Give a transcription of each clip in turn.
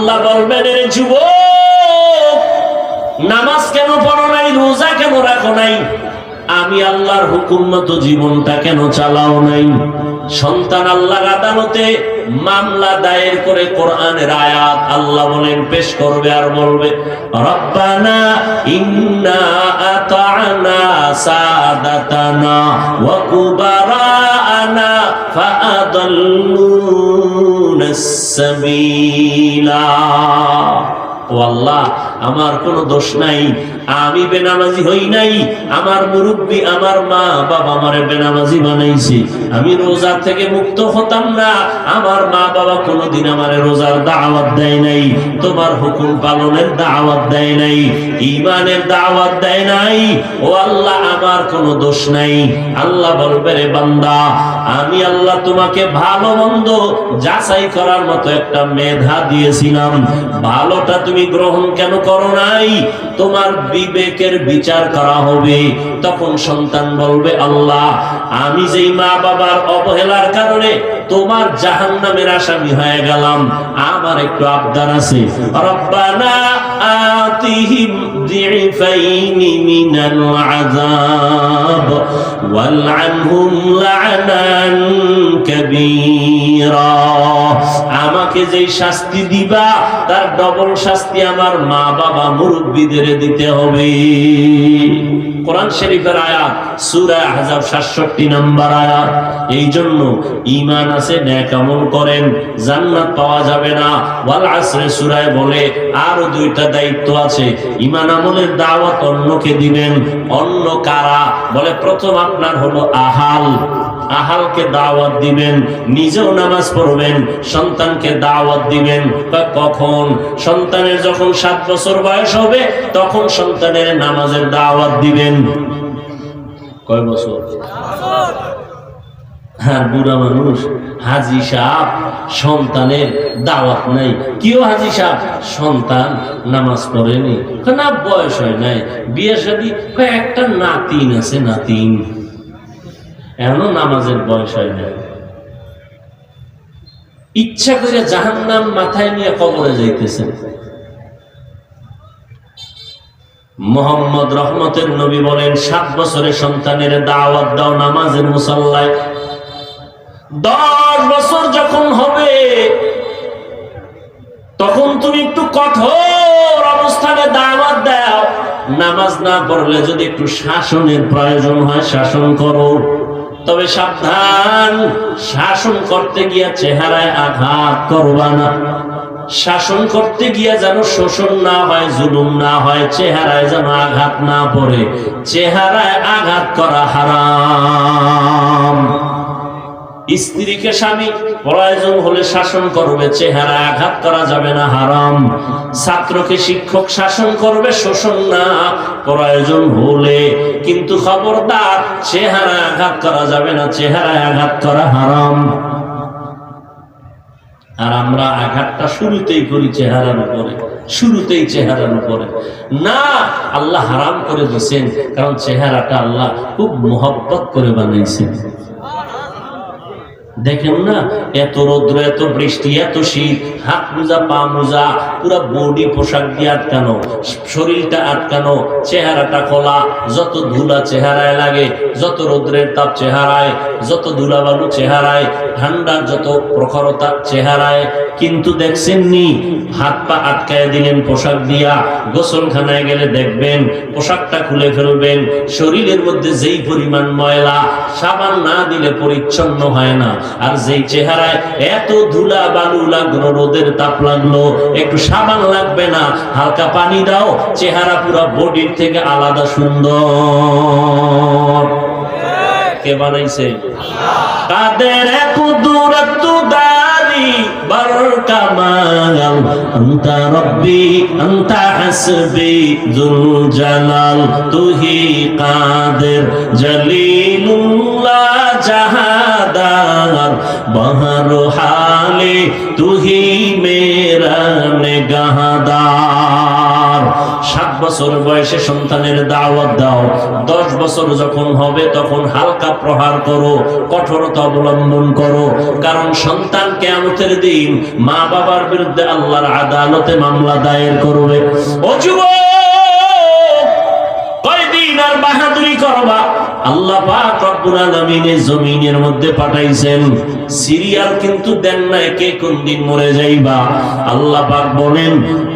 আল্লাহ বলবেন, রে যুবক, নামাজ কেন পড়ো নাই, রোজা কেন রাখো নাই, আমি আল্লাহর হুকুম মতো জীবনটা কেন চালাও নাই? সন্তান আল্লাহর আদালতে মামলা দায়ের করে কোরআনের আয়াত আল্লাহ বলেন পেশ করবে আর বলবে, রব্বানা ইন্না আতা'না সাদাতানা ওয়া কুবারানা ফাআদাল্লুনাস সাবিলা। ও আল্লাহ, আমার কোনো দোষ নাই, আমি বেনামাজি হই নাই, আমার মুরব্বী আমার মা বাবা আমারে বেনামাজি বানাইছে, আমি রোজা থেকে মুক্ত হতাম না, আমার মা বাবা কোনোদিন আমারে রোজার দাওয়াত দেয় নাই, তোমার হুকুম পালনের দাওয়াত দেয় নাই, ঈমানের দাওয়াত দেয় নাই। ও আল্লাহ, আমার কোনো দোষ নাই। আল্লাহ বলবে, রে বান্দা, আমি আল্লাহ তোমাকে ভালো মন্দ যাচাই করার মতো একটা মেধা দিয়েছিলাম, ভালোটা তুমি গ্রহণ কেন করো নাই? তোমার বিবেকের বিচার করা হবে। তখন সন্তান বলবে, আল্লাহ, আমি যেই মা বাবার অবহেলার কারণে তোমার জাহান্নামের আসামি হয়ে গেলাম, আমার একটু আবদার আছে, রব্বানা আতিহিম যিফাইনি মিনাল আযাব ওয়ালআনহুম লা'নান কাবীরা। আমাকে যেই শাস্তি দিবা তার ডবল শাস্তি আমার মা বাবা মুরব্বিদের দিতে হবে। কোরআন শরীফের আয়াত, সূরা আহজাব 67 নম্বর আয়াত। এই জন্য ঈমান আছে, নেক আমল করেন, জান্নাত পাওয়া যাবে না। ওয়াল আসরে সূরায় বলে আরো দুইটা দায়িত্ব আছে। ঈমান আমলের দাওয়াত অন্যকে দিবেন। অন্য কারা? বলে প্রথম আপনার হলো আহাল, আহালকে দাওয়াত দিবেন, নিজেও নামাজ পড়বেন, সন্তানকে দাওয়াত দিবেন। কখন? সন্তানের যখন 7 বছর বয়স হবে তখন সন্তানের নামাজের দাওয়াত দিবেন। কয় বছর? হ্যাঁ, বুড়া মানুষ, হাজি সাহেব, সন্তানের দাওয়াত নাই। কিও হাজি সাহেব, সন্তান নামাজ পড়েনি, না বয়স হয় নাই, বিয়ে শাদী, একটা নাতিন আছে, নাতিন, এখনো নামাজের বয়স হয় নাই। ইচ্ছা করে জাহান্নাম মাথায় নিয়ে কবরে যাইতেছেন। মুহাম্মদ রহমতের নবী বলেন, 7 বছরের সন্তানের দাওয়াত দাও নামাজের মুসাল্লায়। 10 বছর যখন হবে তখন তুমি একটু কঠোর অবস্থানে দাওয়াত দাও। নামাজ না পড়লে যদি একটু শাসনের প্রয়োজন হয় শাসন করো, তবে সাবধান, শাসন করতে গিয়া চেহারায় আঘাত করবা না। শাসন করতে গিয়া যেন শোষণ না হয়, জুলুম না হয়, চেহারায় যেন আঘাত না পড়ে। চেহারায় আঘাত করা হারাম। স্ত্রীকে স্বামী প্রয়োজন হলে শাসন করবে, চেহারায় আঘাত করা যাবে না, হারাম। ছাত্রকে শিক্ষক শাসন করবে, শোষণ না, প্রয়োজন হলে। কিন্তু খবরদার, চেহারায় আঘাত করা যাবে না, চেহারায় আঘাত করা হারাম। আর আমরা আঘাতটা শুরুতেই করি চেহারার উপরে, শুরুতেই চেহারার উপরে। না, আল্লাহ হারাম করে দিয়েছেন, কারণ চেহারাটা আল্লাহ খুব মোহব্বত করে বানাইছেন। দেখেন না, এত রৌদ্র, এত বৃষ্টি, এত শীত, হাত মোজা পা মোজা, পুরা বডি পোশাক দিয়ে আটকানো, শরীরটা আটকানো, চেহারাটা খোলা, যত ধুলা চেহারায় লাগে, যত রৌদ্রের তাপ চেহারায়, যত ধুলাবালু চেহারায়, ঠান্ডার যত প্রখরতা চেহারায়। কিন্তু দেখছেন নি, হাত পা আটকায় দিলেন পোশাক দিয়া, গোসলখানায় গেলে দেখবেন পোশাকটা খুলে ফেলবেন। শরীরের মধ্যে যেই পরিমাণ ময়লা, সাবান না দিলে পরিচ্ছন্ন হয় না। আর যেই চেহারায় এত ধুলা বালু লাগলো, রোদের তাপ লাগলো, একটু সাবান লাগবে না, হালকা পানি দাও, চেহারা পুরো বডির থেকে আলাদা সুন্দর। কে বানাইছে? কাদের কুদরত দারি বরকামাল, আনতা রব্বি আনতা হাসবি যুল জালাল, তুহি কাদের জলিলুল্লাহ জাহাদার, বহর হালে তুহি মেরা নিগাহদার। 7 বছর বয়সে সন্তানের দাওয়াত দাও, 10 বছর যখন হবে তখন হালকা প্রহার করো, কঠোরতা অবলম্বন করো, কারণ সন্তান কিয়ামতের দিন মা বাবার বিরুদ্ধে আল্লাহর আদালতে মামলা দায়ের করবে। ও যুবক, কয়দিন আর বাহাদুরি করবা? আল্লাহ পাক রব্বুল আলামিন জমিনের মধ্যে পাঠাইছেন, সিরিয়াল কিন্তু দেন না কে কোন দিন মরে যাইবা। আল্লাহ পাক বলেন,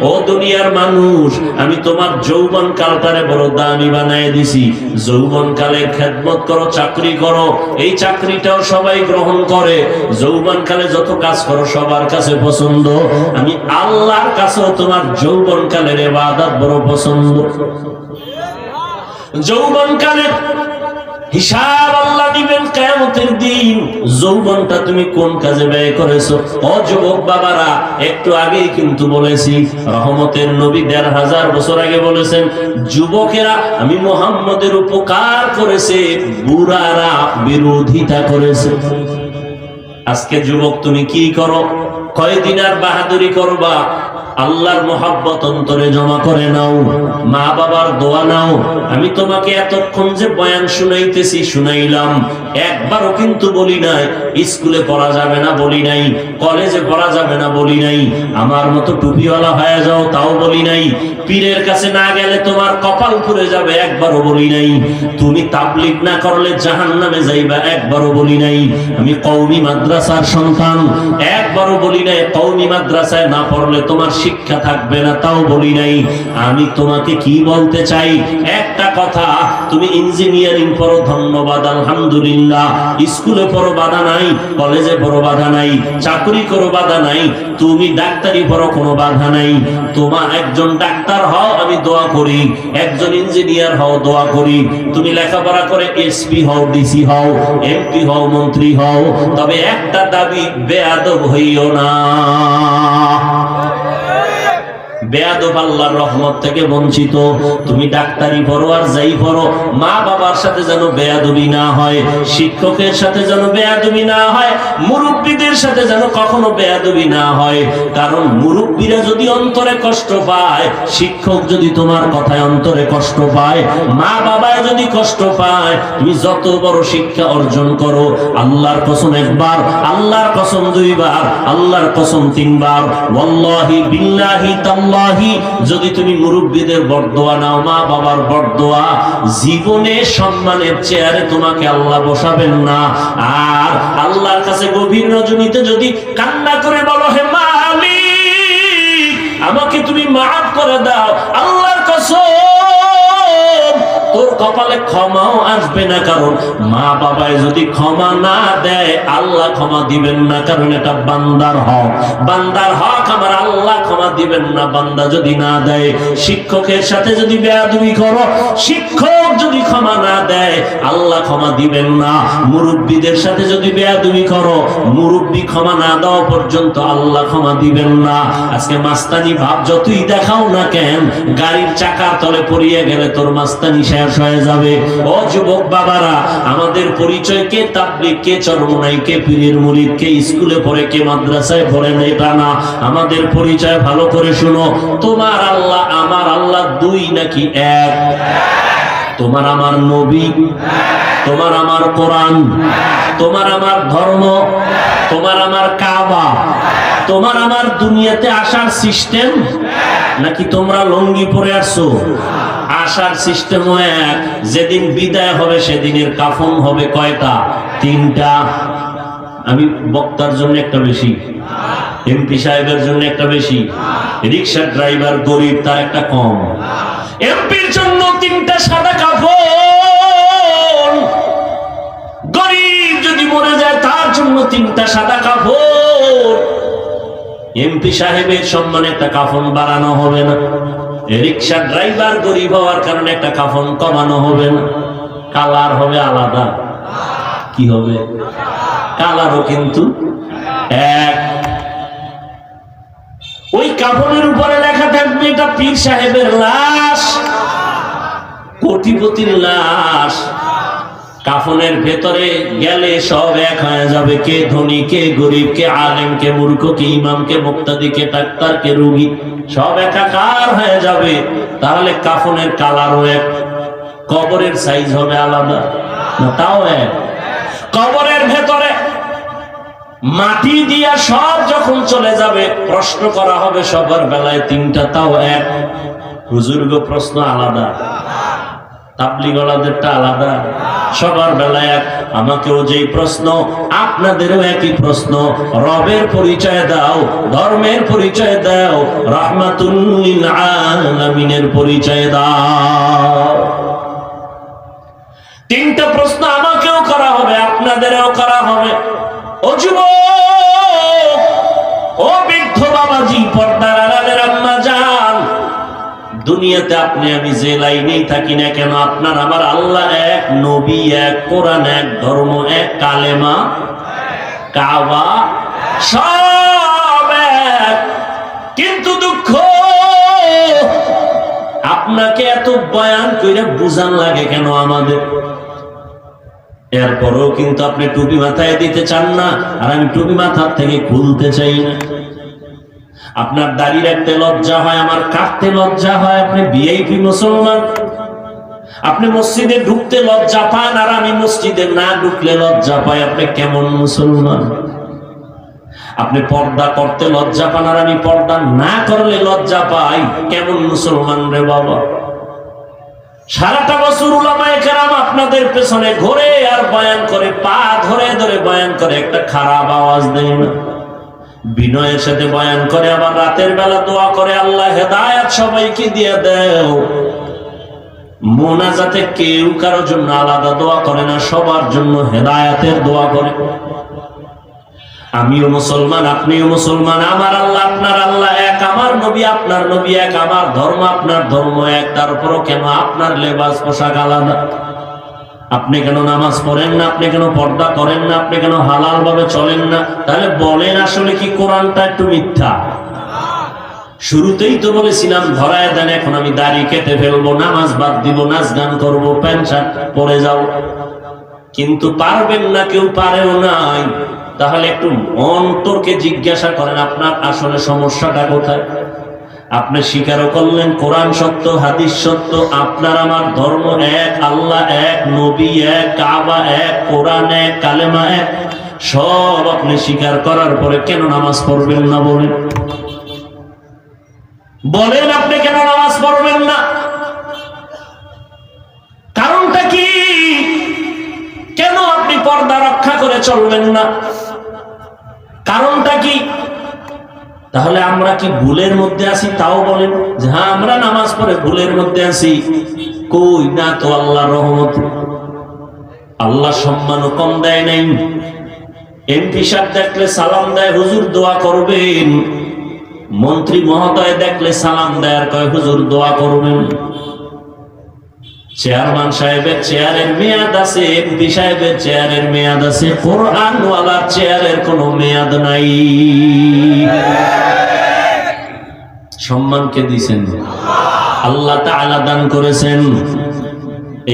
ও দুনিয়ার মানুষ, আমি তোমার যৌবন কালটারে বড় দামি বানায় দিছি। যৌবন কালে খেদমত করো, চাকরি করো, এই চাকরিটাও সবাই গ্রহণ করে। যৌবন কালে যত কাজ করো সবার কাছে পছন্দ। আমি আল্লাহর কাছেও তোমার যৌবন কালের ইবাদত বড় পছন্দ। যৌবনকালে হিসাব আল্লাহ দিবেন কিয়ামতের দিন। যৌবনটা তুমি কোন কাজে ব্যয় করেছো? ও যুবক বাবারা, একটু আগেই কিন্তু বলেছি, রহমতের নবী 1500 বছর আগে বলেছেন, যুবকেরা আমি মুহাম্মদের উপকার করেছে, বুড়ারা বিরোধিতা করেছে। আজকে যুবক তুমি কি করো? কয়দিন আর বাহাদুরি করবা? আল্লাহর মোহাব্বত অন্তরে জমা করে নাও, মা বাবার দোয়া নাও। আমি তোমাকে এতক্ষণ যে বয়ান শুনাইতেছি, শুনাইলাম, একবারও কিন্তু বলি নাই স্কুলে পড়া যাবে না, বলি নাই কলেজে পড়া যাবে না, বলি নাই আমার মতো টুপিওয়ালা হয়ে যাও, তাও বলি নাই পীরের কাছে না গেলে তোমার কপাল পুড়ে যাবে, একবারও বলি নাই তুমি তাবলীগ না করলে জাহান্নামে যাইবা, একবারও বলি নাই আমি কওমি মাদ্রাসার সন্তান, একবারও বলি নাই কওমি মাদ্রাসায় না পড়লে তোমার শিক্ষা থাকবে না, তাও বলি নাই। আমি তোমাকে কি বলতে চাই, একটা কথা, তুমি ইঞ্জিনিয়ারিং পড়ো, ধন্যবাদ, আলহামদুলিল্লাহ, স্কুলে পড়ো, বাধা নাই, কলেজে পড়ো, বাধা নাই, চাকরি করো, বাধা নাই, তুমি ডাক্তারি পড়ো, কোনো বাধা নাই। তোমার একজন ডাক্তার হও, আমি দোয়া করি, একজন ইঞ্জিনিয়ার হও, দোয়া করি। তুমি লেখাপড়া করে এসপি হও, ডিসি হও, এমপি হও, মন্ত্রী হও, তবে একটা দাবি, বেয়াদব হইও না। বেয়াদব আল্লাহর রহমত থেকে বঞ্চিত। তুমি ডাক্তারি পড়ো আর যাই পড়ো, মা বাবার সাথে যেন বেয়াদবি না হয়, শিক্ষকের সাথে যেন বেয়াদবি না হয়, মুরব্বীদের সাথে যেন কখনো বেয়াদবি না হয়। কারণ মুরব্বীরা যদি অন্তরে কষ্ট পায়, শিক্ষক যদি তোমার কথায় অন্তরে কষ্ট পায়, মা বাবায় যদি কষ্ট পায়, তুমি যত বড় শিক্ষা অর্জন করো, আল্লাহর কসম একবার, আল্লাহর কসম দুইবার, আল্লাহর কসম তিনবার, ওয়াল্লাহি বিল্লাহি তাআলা, যদি তুমি মুরব্বীদের বরদোয়া নাও, মা বাবার বরদোয়া, জীবনে সম্মানের চেয়ারে তোমাকে আল্লাহ বসাবেন না। আর আল্লাহর কাছে গভীর রজনীতে যদি কান্না করে বলো, হে মালিক আমাকে তুমি মাফ করে দাও, আল্লাহর কসম তোর কপালে ক্ষমাও আসবে না, কারণ মা বাবায় যদি ক্ষমা না দেয় আল্লাহ ক্ষমা দিবেন না, কারণ এটা বান্দার হক, বান্দার হক আমার আল্লাহ ক্ষমা দিবেন না বান্দা যদি না দেয়। শিক্ষকের সাথে যদি বেয়াদবি করো, শিক্ষক যদি ক্ষমা না দেয় আল্লাহ ক্ষমা দিবেন না। মুরব্বীদের সাথে যদি বেয়াদবি করো, মুরব্বী ক্ষমা না দেওয়া পর্যন্ত আল্লাহ ক্ষমা দিবেন না। আজকে মাস্তানি ভাব যতই দেখাও না কেন, গাড়ির চাকার তলে পড়িয়ে গেলে তোর মাস্তানি শেষ হয়ে যাবে। ও যুবক বাবারা, আমাদের পরিচয় কে তাবলীগ, কে চরমনাই, কে পীরের মুরিদ, কে স্কুলে পড়ে, কে মাদ্রাসায় পড়ে না, এটা না। আমাদের পরিচয় ভালো করে শুনো, তোমার আল্লাহ আমার আল্লাহ দুই নাকি এক? তোমার আমার নবী, তোমার আমার কোরআন, তোমার আমার ধর্ম, তোমার আমার কাবা, তোমার আমার দুনিয়াতে আসার সিস্টেম, নাকি তোমরা লঙ্গি পরে আসছো? আসার সিস্টেমও এক, যেদিন বিদায় হবে সেদিনের কাফন হবে কয়টা? 3টা। আমি বক্তার জন্য একটা বেশি, এমপি সাহেবের জন্য একটা বেশি, রিক্সা ড্রাইভার গরিব তার একটা কম। এমপির জন্য 3টা সাদা কাফন, গরিব যদি মরে যায় তার জন্য 3টা সাদা কাফন। এমপি সাহেবের সম্মানে একটা কাফন বাড়ানো হবে না, রিক্সা ড্রাইভার গরিব হওয়ার কারণে একটা কাফন কমানো হবে না, কালার হবে আলাদা। কি হবে? কালারও কিন্তু এক। ওই কাফনের উপরে লেখা থাকবে এটা পীর সাহেবের লাশ, কোটিপতির লাশ। কাফনের ভেতরে গেলে সব এক হয়ে যাবে, কে ধনী কে গরিব, কে আলেম কে মূর্খ, কে ইমাম কে মুক্তাদি, কে ডাক্তার কে রোগী, সব একাকার হয়ে যাবে। তাহলে কাফনের কালারও এক, কবরের সাইজ হবে আলাদা না? তাও এক। কবরের ভেতরে মাটি দিয়া সব যখন চলে যাবে, প্রশ্ন করা হবে সবার বেলায় তিনটা, তাও এক। হুজুর গো প্রশ্ন আলাদা, তাবলীগওয়ালাদেরটা আলাদা, সবার বেলায় এক। আমাকেও যেই প্রশ্ন, আপনাদেরও একই প্রশ্ন। রবের পরিচয় দাও, ধর্মের পরিচয় দাও, রাহমাতুল লিল আলামিনের পরিচয় দাও। তিনটা প্রশ্ন আমাকেও করা হবে, আপনাদেরও করা হবে। ও যুবক, ও বৃদ্ধ বাবাজি, পর্দার আড়ালের আম্মা জান, দুনিয়াতে আপনি আমি যে লাইনেই থাকি না কেন, আপনার আমার আল্লাহ এক, নবী এক, কোরআন এক, ধর্ম এক, কালেমা, কাবা সব এক। কিন্তু দুঃখ, আপনাকে এত বয়ান কইরা বুঝান লাগে কেন আমাদের? এরপরও কিন্তু আপনি টুপি মাথায় দিতে চান না, আর আমি টুপি মাথার থেকে খুলতে চাই না। আপনার দাড়ি রাখতে লজ্জা হয়, আমার কাটতে লজ্জা হয়। আপনি ভিআইপি মুসলমান, আপনি মসজিদে ঢুকতে লজ্জা পান, আর আমি মসজিদে না ঢুকলে লজ্জা পাই। আপনি কেমন মুসলমান? আপনি পর্দা করতে লজ্জা পান, আর আমি পর্দা না করলে লজ্জা পাই। কেমন মুসলমান রে বাবা? সারাটা বছর উলামায়ে কেরাম আপনাদের পেছনে ঘোরে আর বয়ান করে, পা ধরে ধরে বয়ান করে, একটা খারাপ আওয়াজ দেয় না। বিনয়ের সাথে বয়ান করে, আবার রাতের বেলা দোয়া করে, আল্লাহ হেদায়েত সবাইকে দিয়ে দাও। মোনাজাতে কেউ কারো জন্য আলাদা দোয়া করে না, সবার জন্য হেদায়েতের দোয়া করে। আমিও মুসলমান, আপনিও মুসলমান, আমার আল্লাহ আপনার আল্লাহ এক, আমার নবী আপনার নবী এক, আমার ধর্ম আপনার ধর্ম এক। তারপরও কেন আপনার লেবাস পোশাক আলাদা? আপনি কেন নামাজ পড়েন না? আপনি কেন পর্দা করেন না? আপনি কেন হালাল ভাবে চলেন না? তাহলে বলেন, আসলে কি কোরআনটা একটু মিথ্যা? শুরুতেই তো বলেছিলাম ধরায় দেন, এখন আমি দাড়ি কেটে ফেলবো, নামাজ বাদ দিব, নাচ গান করবো, প্যান্ট শার্ট পরে যাও। কিন্তু পারবেন না, কেউ পারেও নাই। তাহলে একটু অন্তরকে জিজ্ঞাসা করেন, আপনার আসলে সমস্যাটা কোথায়? আপনি স্বীকারও করলেন কোরআন সত্য, হাদিস সত্য, আপনার আমার ধর্ম এক, আল্লাহ এক, নবী এক, কাবা এক, কোরআন এক, কালেমা এক, সব আপনি স্বীকার করার পরে কেন নামাজ পড়বেন না? বলেন বলেন, আপনি কেন নামাজ পড়বেন না? কারণটা কি? কেন আপনি পর্দা রক্ষা করে চলবেন না? কারণটা কি? তাহলে আমরা কি ভুলের মধ্যে আছি? তাও বলেন যে হ্যাঁ, আমরা নামাজ পড়ে ভুলের মধ্যে আছি। কই না তো, আল্লাহর রহমত, আল্লাহ সম্মানও কম দেয় নাই। এমপি সাহেব দেখলে সালাম দেয়, হুজুর দোয়া করবেন। মন্ত্রী মহোদয় দেখলে সালাম দেয় আর কয় হুজুর দোয়া করবেন। চেয়ারম্যান সাহেবের চেয়ারের মেয়াদ আছে, এমপি সাহেবের চেয়ারের মেয়াদ আছে, কোরআনওয়ালার চেয়ারের কোনো মেয়াদ নাই। সম্মানকে দিয়েছেন আল্লাহ তাআলা, দান করেছেন।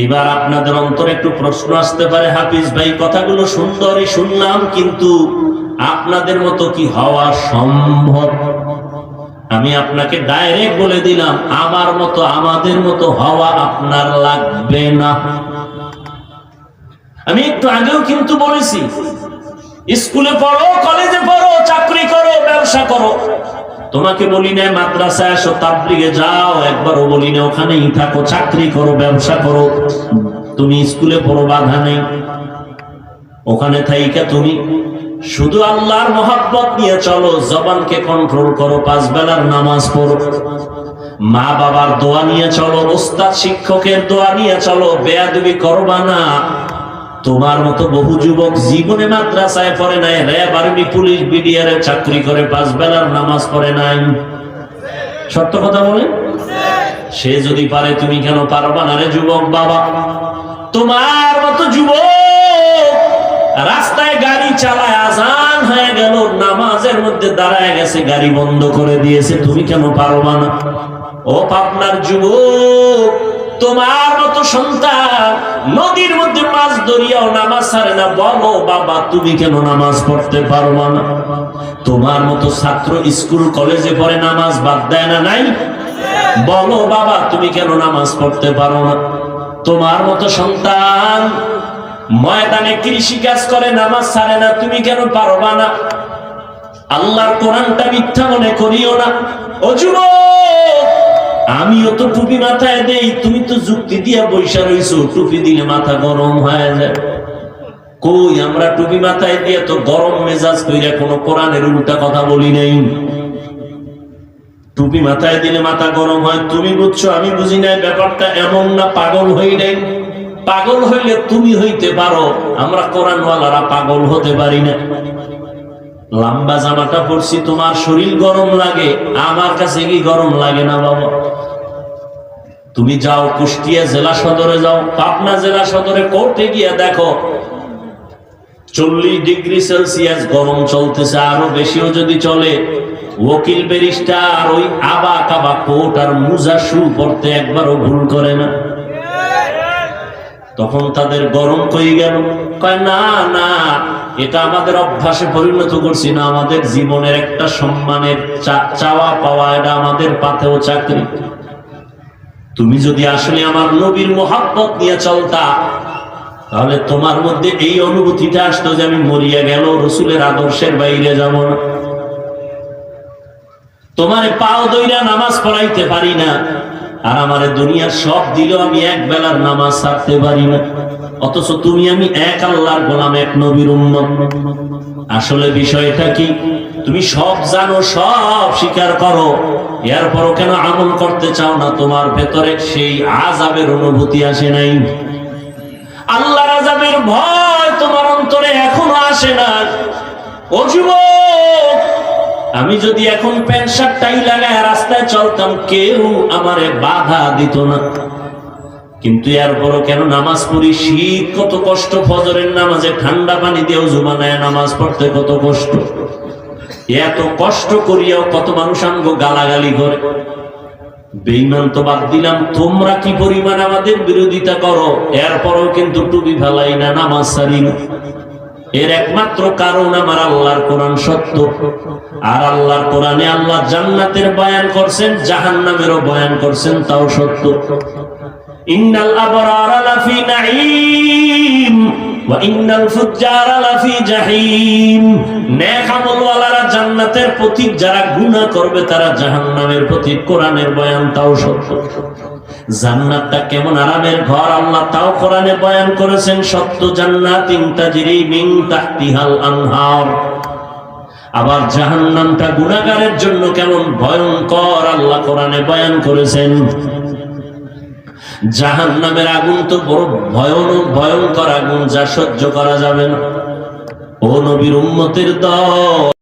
এইবার আপনাদের অন্তরে একটু প্রশ্ন আসতে পারে, হাফিজ ভাই কথাগুলো সুন্দরই শুনলাম, কিন্তু আপনাদের মতো কি হওয়া সম্ভব? আমি আপনাকে ডাইরেক্ট বলে দিলাম, আমার মতো আমাদের মতো হওয়া আপনার লাগবে না। আমি একটু আগেও কিন্তু বলেছি, স্কুলে পড়ো, কলেজে পড়ো, চাকরি করো, ব্যবসা করো। তোমাকে বলি না মাদ্রাসায় আসো, তাবলীগে যাও, একবারও বলি না ওখানেই থাকো, চাকরি করো, ব্যবসা করো। তুমি স্কুলে পড়ো, বাধা নেই। ওখানে থাইকা তুমি শুধু আল্লাহর মহব্বত নিয়ে চলো, জবানকে কন্ট্রোল করো, 5 বেলার নামাজ পড়ো, মা বাবার দোয়া নিয়ে চলো, ওস্তাদ শিক্ষকের দোয়া নিয়ে চলো, বেয়াদবি করবা না। তোমার মতো বহু যুবক জীবনে মাদ্রাসায় পড়ে নাই, র্যাব, আর্মি, পুলিশ, বিডিআর এর চাকরি করে, 5 বেলার নামাজ পড়ে নাই। সত্য কথা বলে, সে যদি পারে তুমি কেন পারবা না রে যুবক বাবা? তোমার মতো যুবক রাস্তায় গাড়ি চালায়, আজান হয়ে গেল, নামাজের মধ্যে দাঁড়ায় গেছে, গাড়ি বন্ধ করে দিয়েছে, তুমি কেন পারবা না? ও পাবনার যুবক, তোমার মতো সন্তান নদীর মধ্যে মাছ ধরিয়াও নামাজ ছাড়ে না, বলো বাবা তুমি কেন নামাজ পড়তে পারবা না? তোমার মতো ছাত্র স্কুল কলেজে পড়ে নামাজ বাদ দেয় না, নাই? বলো বাবা তুমি কেন নামাজ পড়তে পারো না? তোমার মতো সন্তান ময়দানে কৃষি কাজ করে নামাজ ছাড়ে না, তুমি কেন পারবা না? আল্লাহর কোরআনটা মিথ্যা মনে করিও না। ও যুবক, আমিও তো টুপি মাথায় দেই, তুমি তো যুক্তি দিয়া বৈশা রইছো টুপি দিলে মাথা গরম হয়ে যায়। কই, আমরা টুপি মাথায় দিয়ে তো গরম মেজাজ কইরা কোনো কোরআনের উল্টা কথা বলি নাই। টুপি মাথায় দিলে মাথা গরম হয় তুমি বুঝছো, আমি বুঝি নাই। ব্যাপারটা এমন না, পাগল হই নাই। পাগল হইলে তুমি হইতে পারো, আমরা কোরআনওয়ালারা পাগল হতে পারি না। লম্বা জামাটা পরছি, তোমার শরীর গরম লাগে, আমার কাছে কি গরম লাগে না বাবা? তুমি যাও কুষ্টিয়া জেলা সদরে, যাও পাবনা জেলা সদরে কোর্টে গিয়া দেখো 40 ডিগ্রি সেলসিয়াস গরম চলতেছে, আরো বেশিও যদি চলে। ওকিল ব্যারিস্টার ওই আবা কাবা কোট আর মুজা শু পড়তে একবারও ভুল করে না। তখন তাদের গরম কই গেল? কয় না না, এটা আমাদের অভ্যাসে পরিণত করছি না, আমাদের জীবনের একটা সম্মানের চাওয়া পাওয়া, এটা আমাদের পাতেও চাকরি। তুমি যদি আসলে আমার নবীর মোহাব্বত নিয়ে চলতা, তাহলে তোমার মধ্যে এই অনুভূতিটা আসতো যে আমি মরিয়া গেল রসুলের আদর্শের বাইরে যাব না। তোমার পাও দইরা নামাজ পড়াইতে পারি না, আর আমারে দুনিয়ার সব দিলেও আমি এক বেলার নামাজ ছাড়তে পারি না, অথচ তুমি আমি এক আল্লাহর গোলাম, এক নবীর উম্মত। আসলে বিষয়টা কি? তুমি সব জানো, সব স্বীকার করো, এরপরও কেন আমল করতে চাও না? তোমার ভেতরে সেই আযাবের অনুভূতি আসে নাই? আল্লাহর আযাবের ভয় তোমার অন্তরে এখনো আসে না? ও যুবক, আমি যদি এখন প্যান্ট শার্ট টাই লাগায় রাস্তায় চলতাম, কেউ আমারে বাধা দিত না। কিন্তু এরপরও কেন নামাজ পড়ি? শীত কত কষ্ট, ফজরের নামাজে ঠান্ডা পানি দিয়েও জুমানায় নামাজ পড়তে কত কষ্ট। এত কষ্ট করিয়াও কত মানুষ আমগো গালাগালি করে। বেঈমান তো বাদ দিলাম, তোমরা কি পরিমাণ আমাদের বিরোধিতা করো, এরপরও কিন্তু টুপি ফেলাই না, নামাজ ছাড়ি না। এর একমাত্র কারণ আমার আল্লাহর কোরআন সত্য, আর আল্লাহর কোরআনে আল্লাহ জান্নাতের বয়ান করছেন, জাহান্নামেরও বয়ান করছেন, তাও সত্য। ইন্নাল আবরারা লাফি নাঈম ওয়া ইন্নাল ফুজ্জারা লাফি জাহিম। নেক আমলওয়ালারা জান্নাতের পথিক, যারা গুনাহ করবে তারা জাহান্নামের পথিক। কোরআনের বয়ান তাও সত্য। জান্নাতটা কেমন আরামের ঘর আল্লাহ তাও কোরআনে বয়ান করেছেন, সত্য। জান্নাতিন তাজরি মিন তাহতিহাল আনহার। আবার জাহান্নামটা গুনাহগারের জন্য কেমন ভয়ঙ্কর আল্লাহ কোরআনে বয়ান করেছেন। জাহান্নামের আগুন তো বড় ভয়ঙ্কর আগুন, যা সহ্য করা যাবে না। ও নবীর উম্মতের দল,